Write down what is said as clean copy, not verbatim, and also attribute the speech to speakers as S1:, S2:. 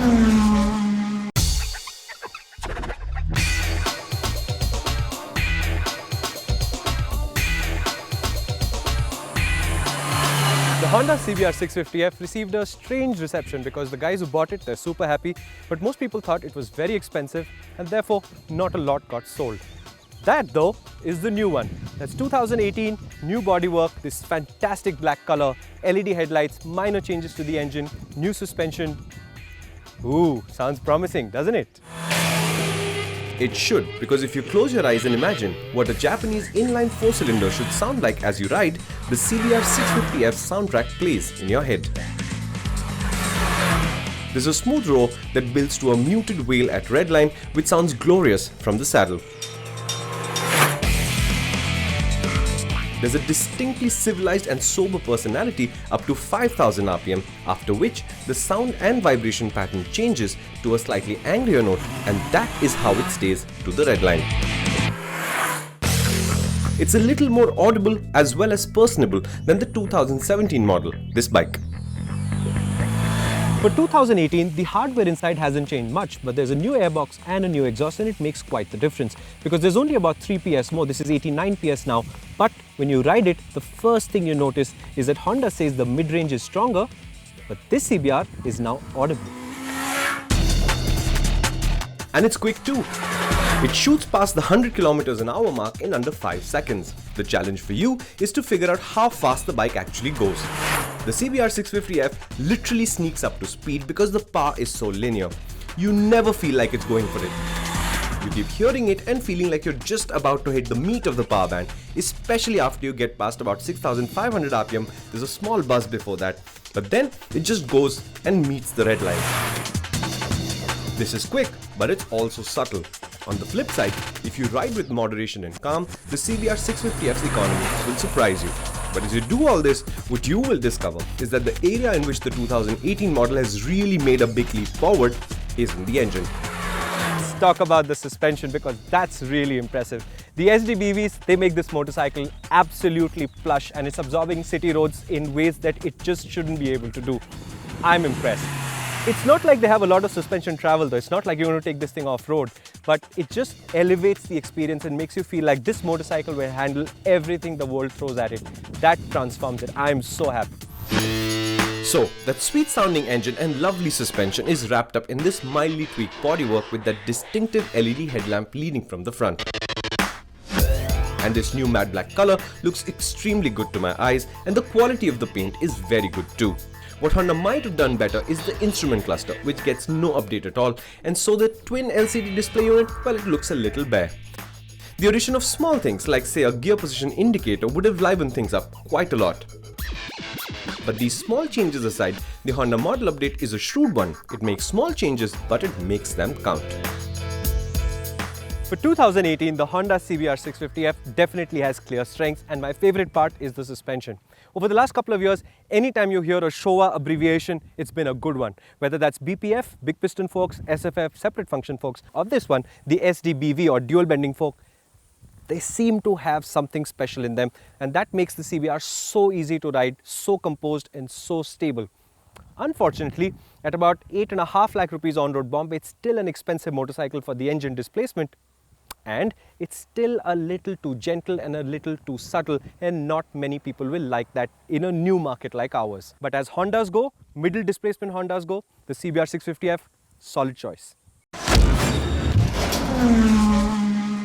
S1: The Honda CBR650F received a strange reception because the guys who bought it, they're super happy, but most people thought it was very expensive and therefore not a lot got sold. That though is the new one. That's 2018, new bodywork, this fantastic black color, LED headlights, minor changes to the engine, new suspension. Ooh, sounds promising, doesn't it?
S2: It should, because if you close your eyes and imagine what a Japanese inline 4-cylinder should sound like as you ride, the CBR650F soundtrack plays in your head. There's a smooth roar that builds to a muted wail at redline which sounds glorious from the saddle. There's a distinctly civilized and sober personality up to 5000 RPM, after which the sound and vibration pattern changes to a slightly angrier note, and that is how it stays to the redline. It's a little more audible as well as personable than the 2017 model, this bike.
S1: For 2018, the hardware inside hasn't changed much, but there's a new airbox and a new exhaust, and it makes quite the difference because there's only about 3 PS more. This is 89 PS now, but when you ride it, the first thing you notice is that Honda says the mid-range is stronger, but this CBR is now audible.
S2: And it's quick too. It shoots past the 100 km/h mark in under 5 seconds. The challenge for you is to figure out how fast the bike actually goes. The CBR650F literally sneaks up to speed because the power is so linear. You never feel like it's going for it. You keep hearing it and feeling like you're just about to hit the meat of the power band, especially after you get past about 6500 RPM. There's a small buzz before that, but then it just goes and meets the red line. This is quick, but it's also subtle. On the flip side, if you ride with moderation and calm, the CBR650F's economy will surprise you. But as you do all this, what you will discover is that the area in which the 2018 model has really made a big leap forward is in the engine.
S1: Let's talk about the suspension because that's really impressive. The SDBVs, they make this motorcycle absolutely plush and it's absorbing city roads in ways that it just shouldn't be able to do. I'm impressed. It's not like they have a lot of suspension travel though. It's not like you're going to take this thing off-road, but it just elevates the experience and makes you feel like this motorcycle will handle everything the world throws at it. That transforms it. I'm so happy.
S2: So, that sweet sounding engine and lovely suspension is wrapped up in this mildly tweaked bodywork with that distinctive LED headlamp leading from the front. And this new matte black color looks extremely good to my eyes, and the quality of the paint is very good too. What Honda might have done better is the instrument cluster, which gets no update at all, and so the twin LCD display unit, well, it looks a little bare. The addition of small things like say a gear position indicator would have livened things up quite a lot. But these small changes aside, the Honda model update is a shrewd one. It makes small changes, but it makes them count.
S1: For 2018, the Honda CBR650F definitely has clear strengths, and my favorite part is the suspension. Over the last couple of years, anytime you hear a Showa abbreviation, it's been a good one. Whether that's BPF, big piston forks, SFF, separate function forks, or this one, the SDBV or dual bending fork, they seem to have something special in them, and that makes the CBR so easy to ride, so composed and so stable. Unfortunately, at about 8.5 lakh rupees on-road Bombay, it's still an expensive motorcycle for the engine displacement, and it's still a little too gentle and a little too subtle, and not many people will like that in a new market like ours. But as Hondas go, middle displacement Hondas go, the CBR650F, solid choice.